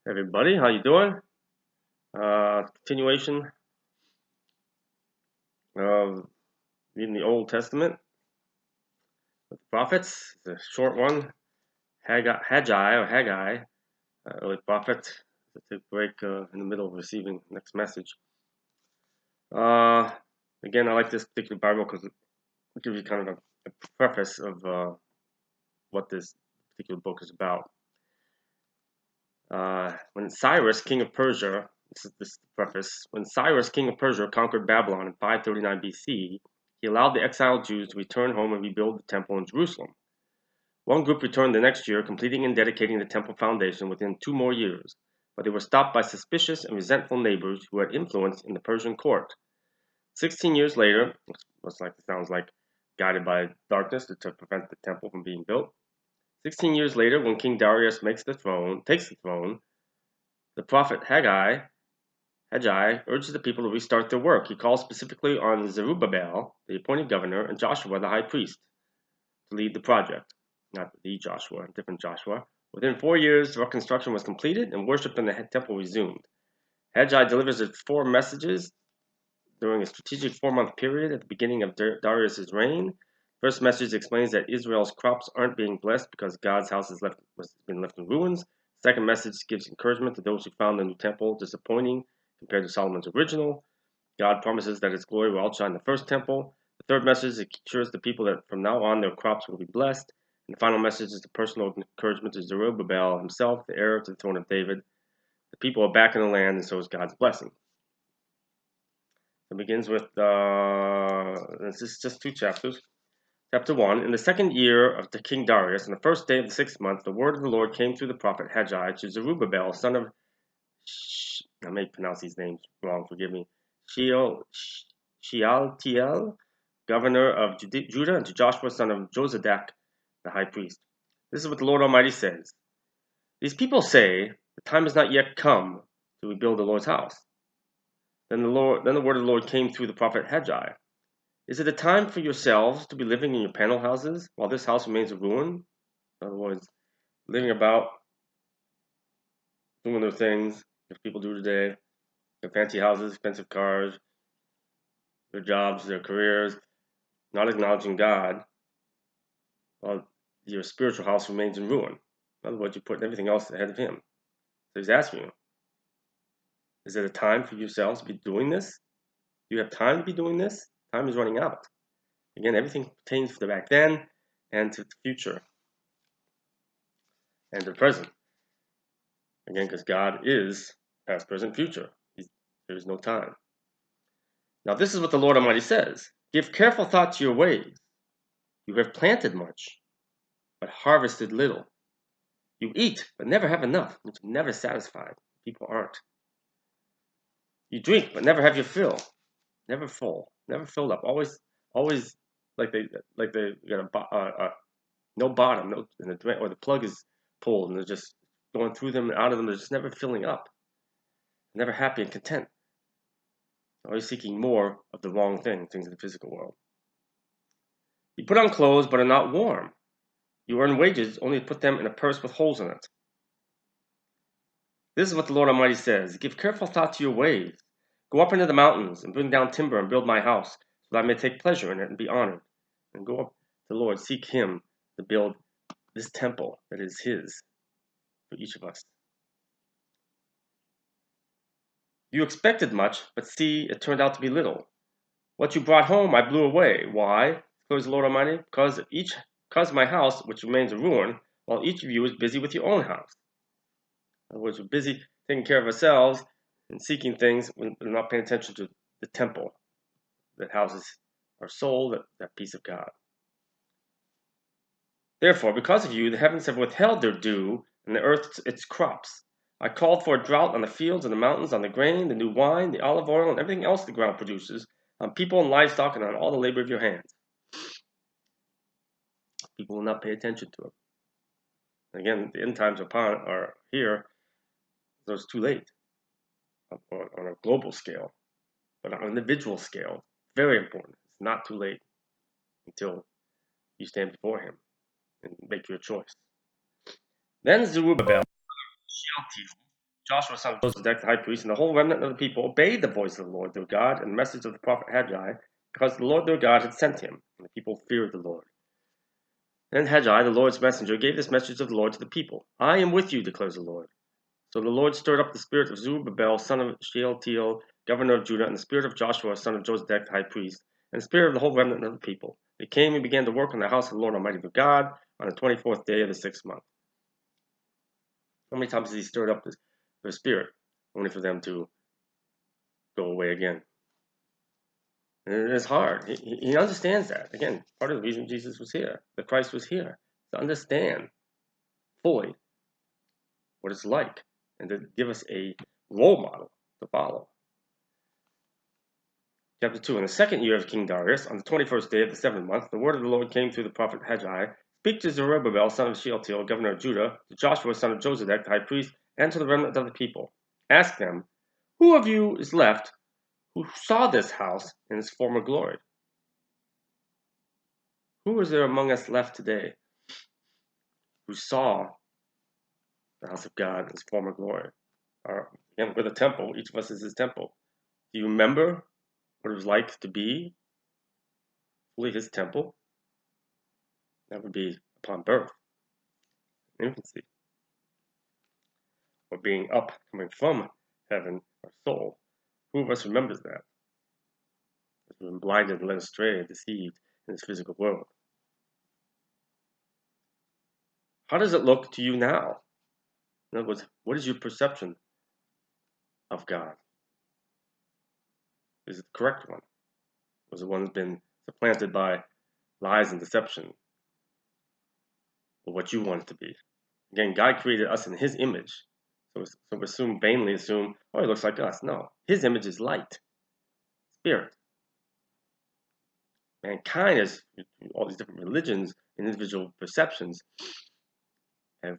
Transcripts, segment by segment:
Everybody, how you doing? Continuation of reading the Old Testament with the prophets. It's a short one. Haggai, early prophet. Took a break in the middle of receiving the next message. Again, I like this particular Bible because it gives you kind of a preface of what this particular book is about. When Cyrus, king of Persia, this is the preface. When Cyrus, king of Persia, conquered Babylon in 539 BC, he allowed the exiled Jews to return home and rebuild the temple in Jerusalem. One group returned the next year, completing and dedicating the temple foundation within 2 more years, but they were stopped by suspicious and resentful neighbors who had influence in the Persian court. 16 years later, sounds like guided by darkness to prevent the temple from being built. 16 years later, when King Darius takes the throne, the prophet Haggai urges the people to restart their work. He calls specifically on Zerubbabel, the appointed governor, and Joshua, the high priest, to lead the project. Not the Joshua, different Joshua. Within 4 years, the reconstruction was completed and worship in the temple resumed. Haggai delivers his 4 messages during a strategic 4-month period at the beginning of Darius' reign. First message explains that Israel's crops aren't being blessed because God's house has been left in ruins. Second message gives encouragement to those who found the new temple disappointing compared to Solomon's original. God promises that his glory will outshine the first temple. The third message assures the people that from now on their crops will be blessed. And the final message is the personal encouragement to Zerubbabel himself, the heir to the throne of David. The people are back in the land, and so is God's blessing. It begins with, this is just 2 chapters. Chapter 1, in the 2nd year of the King Darius, on the 1st day of the 6th month, the word of the Lord came through the prophet Haggai to Zerubbabel, son of, I may pronounce these names wrong, forgive me, Shealtiel, governor of Judah, and to Joshua, son of Jozadak, the high priest. This is what the Lord Almighty says. These people say, the time has not yet come to rebuild the Lord's house. Then the word of the Lord came through the prophet Haggai. Is it a time for yourselves to be living in your panel houses while this house remains a ruin? In other words, living about, doing their things that people do today, their fancy houses, expensive cars, their jobs, their careers, not acknowledging God, while your spiritual house remains in ruin. In other words, you're putting everything else ahead of Him. So He's asking you, is it a time for yourselves to be doing this? Do you have time to be doing this? Time is running out. Again, everything pertains to the back then and to the future and the present. Again, because God is past, present, future. There is no time. Now, this is what the Lord Almighty says. Give careful thought to your ways. You have planted much, but harvested little. You eat, but never have enough, which are never satisfied. People aren't. You drink, but never have your fill. Never full. Never filled up. Always like they got no bottom, or the plug is pulled and they're just going through them and out of them. They're just never filling up. Never happy and content. Always seeking more of the wrong things of the physical world. You put on clothes but are not warm. You earn wages only to put them in a purse with holes in it. This is what the Lord Almighty says. Give careful thought to your ways. Go up into the mountains and bring down timber and build my house, so that I may take pleasure in it and be honored. And go up to the Lord, seek Him to build this temple that is His for each of us. You expected much, but see, it turned out to be little. What you brought home I blew away. Why? Declares the Lord Almighty, because my house, which remains a ruin, while each of you is busy with your own house. In other words, we're busy taking care of ourselves and seeking things when we're not paying attention to the temple that houses our soul, that peace of God. Therefore, because of you, the heavens have withheld their dew, and the earth its crops. I called for a drought on the fields and the mountains, on the grain, the new wine, the olive oil, and everything else the ground produces, on people and livestock, and on all the labor of your hands. People will not pay attention to it. Again, the end times are here, so it's too late on a global scale. But on an individual scale, very important. It's not too late until you stand before Him and make your choice. Then Zerubbabel, Shealtiel, Joshua son of Josedek, the high priest, and the whole remnant of the people obeyed the voice of the Lord their God and the message of the prophet Haggai, because the Lord their God had sent him, and the people feared the Lord. Then Haggai, the Lord's messenger, gave this message of the Lord to the people. I am with you, declares the Lord. So the Lord stirred up the spirit of Zerubbabel, son of Shealtiel, governor of Judah, and the spirit of Joshua, son of Josedek, the high priest, and the spirit of the whole remnant of the people. They came and began to work on the house of the Lord Almighty their God on the 24th day of the 6th month. How many times has he stirred up their spirit, only for them to go away again? And it's hard. He understands that. Again, part of the reason Jesus was here, that Christ was here, to understand fully what it's like and to give us a role model to follow. Chapter 2. In the second year of King Darius, on the 21st day of the 7th month, the word of the Lord came through the prophet Haggai. Speak to Zerubbabel, son of Shealtiel, governor of Judah, to Joshua, son of Josedek, the high priest, and to the remnant of the people. Ask them, who of you is left who saw this house in its former glory? Who is there among us left today who saw the house of God in its former glory? Again, we're the temple. Each of us is his temple. Do you remember what it was like to be fully his temple? That would be upon birth, infancy, or being up, coming from heaven, our soul. Who of us remembers that? We've been blinded and led astray and deceived in this physical world. How does it look to you now? In other words, what is your perception of God? Is it the correct one? Was it one that's been supplanted by lies and deception, or what you want it to be? Again, God created us in his image. So we vainly assume, oh, he looks like us. No, his image is light, spirit. Mankind, is all these different religions and individual perceptions, have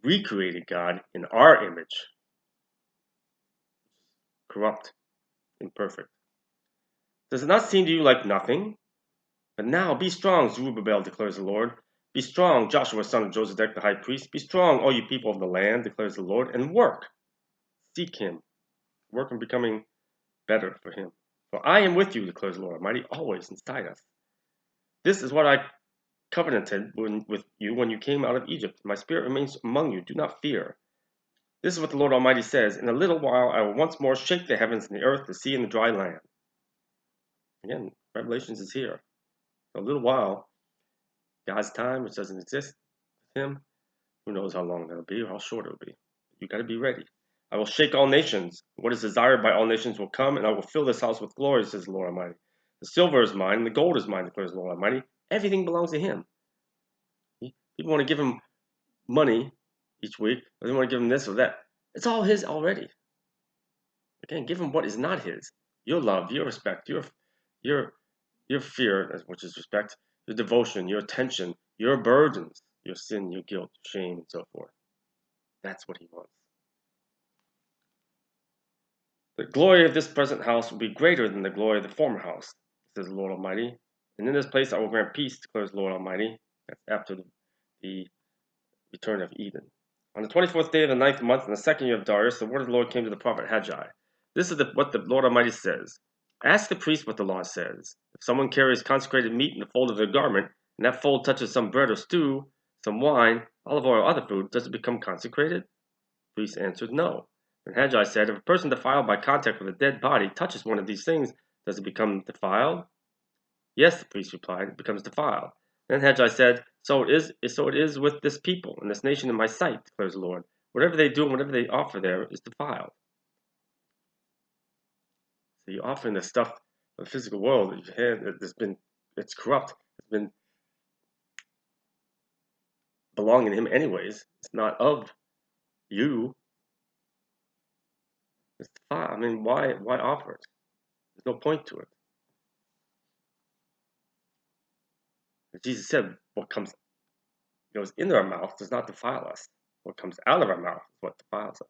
recreated God in our image. Corrupt, imperfect. Does it not seem to you like nothing? But now be strong, Zerubbabel, declares the Lord. Be strong, Joshua, son of Josedek, the high priest. Be strong, all you people of the land, declares the Lord, and work. Seek him. Work on becoming better for him. For I am with you, declares the Lord Almighty, always inside us. This is what I covenanted with you when you came out of Egypt. My spirit remains among you. Do not fear. This is what the Lord Almighty says. In a little while I will once more shake the heavens and the earth, the sea, and the dry land. Again, Revelations is here. In a little while, God's time, which doesn't exist with him, who knows how long that'll be or how short it'll be. You got to be ready. I will shake all nations. What is desired by all nations will come, and I will fill this house with glory, says the Lord Almighty. The silver is mine, and the gold is mine, declares the Lord Almighty. Everything belongs to him. People want to give him money each week, or they want to give him this or that. It's all his already. Again, give him what is not his. Your love, your respect, your fear, which is respect, your devotion, your attention, your burdens, your sin, your guilt, shame, and so forth. That's what he wants. The glory of this present house will be greater than the glory of the former house, says the Lord Almighty. And in this place I will grant peace, declares the Lord Almighty. That's after the return of Eden. On the 24th day of the 9th month, in the second year of Darius, the word of the Lord came to the prophet Haggai. This is what the Lord Almighty says. Ask the priest what the law says. If someone carries consecrated meat in the fold of their garment, and that fold touches some bread or stew, some wine, olive oil, or other food, does it become consecrated? The priest answered, no. And Haggai said, if a person defiled by contact with a dead body touches one of these things, does it become defiled? Yes, the priest replied, it becomes defiled. Then Haggai said, so it is with this people and this nation in my sight, declares the Lord. Whatever they do and whatever they offer there is defiled. So you're offering the stuff of the physical world that you've had it's corrupt. It's been belonging to him anyways. It's not of you. It's defiled. I mean, why offer it? There's no point to it. Jesus said, what goes into our mouth does not defile us. What comes out of our mouth is what defiles us.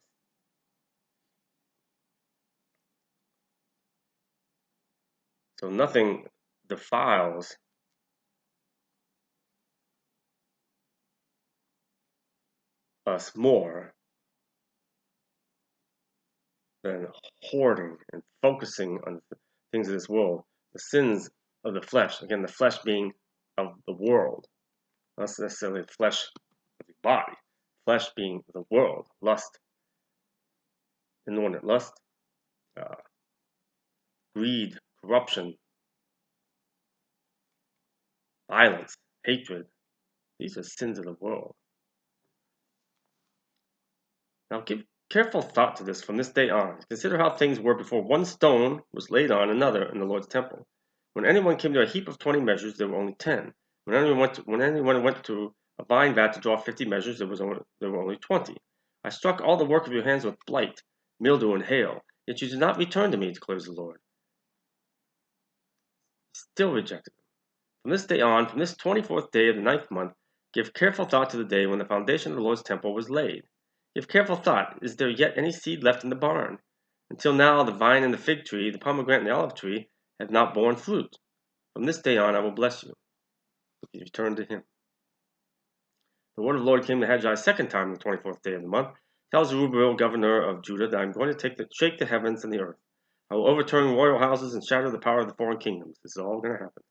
So nothing defiles us more than hoarding and focusing on the things of this world. The sins of the flesh, again, the flesh being of the world, not necessarily the flesh of the body, flesh being the world, lust, inordinate lust, greed, corruption, violence, hatred. These are sins of the world. Now give careful thought to this from this day on. Consider how things were before one stone was laid on another in the Lord's temple. When anyone came to a heap of 20 measures, there were only 10. When anyone went to a vine vat to draw 50 measures, there were only 20. I struck all the work of your hands with blight, mildew, and hail, yet you did not return to me, declares the Lord. Still rejected them. From this day on, from this 24th day of the 9th month, give careful thought to the day when the foundation of the Lord's temple was laid. Give careful thought, is there yet any seed left in the barn? Until now the vine and the fig tree, the pomegranate and the olive tree have not borne fruit. From this day on I will bless you. He returned to him. The word of the Lord came to Haggai a second time on the 24th day of the month. Tell Zerubbabel, governor of Judah, that I am going to shake the heavens and the earth. I will overturn royal houses and shatter the power of the foreign kingdoms. This is all going to happen.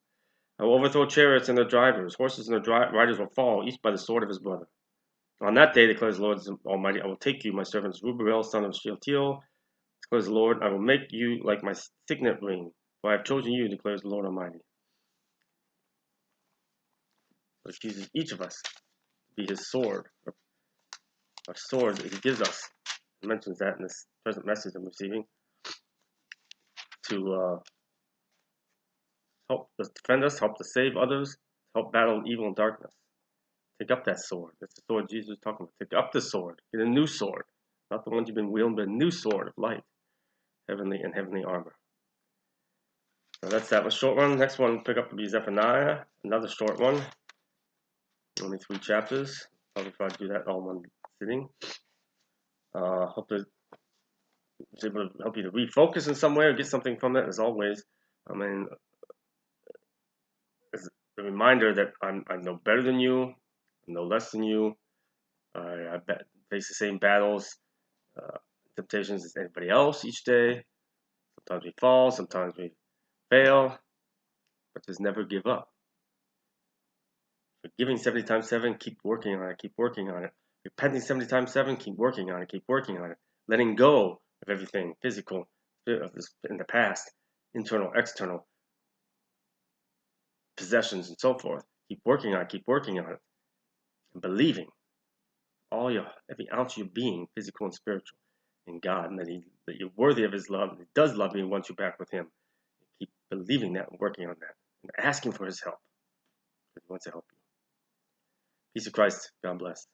I will overthrow chariots and their drivers. Horses and their riders will fall, each by the sword of his brother. On that day, declares the Lord Almighty, I will take you, my servant Zerubbabel, son of Shealtiel, declares the Lord, I will make you like my signet ring, for I have chosen you, declares the Lord Almighty. So he chooses each of us to be his sword, our sword that he gives us. He mentions that in this present message I'm receiving, to help us defend us, help to save others, help battle evil and darkness. Take up that sword. That's the sword Jesus was talking about. Take up the sword. Get a new sword. Not the one you've been wielding, but a new sword of light. Heavenly armor. So that's that one short one. Next one, pick up to be Zephaniah. Another short one. Only 3 chapters. Probably try to do that all in one sitting. Hope that it's able to help you to refocus in some way or get something from it. As always, I mean, it's a reminder that I'm no better than you. I'm no less than you. I face the same battles, temptations as anybody else each day. Sometimes we fall, sometimes we fail, but just never give up. Forgiving 70 times 7, keep working on it, keep working on it. Repenting 70 times 7, keep working on it, keep working on it. Letting go of everything physical in the past, internal, external, possessions, and so forth. Keep working on it, keep working on it. And believing every ounce of your being, physical and spiritual, in God, and that you're worthy of his love, and he does love you and wants you back with him. Keep believing that and working on that, and asking for his help, because he wants to help you. Peace of Christ. God bless.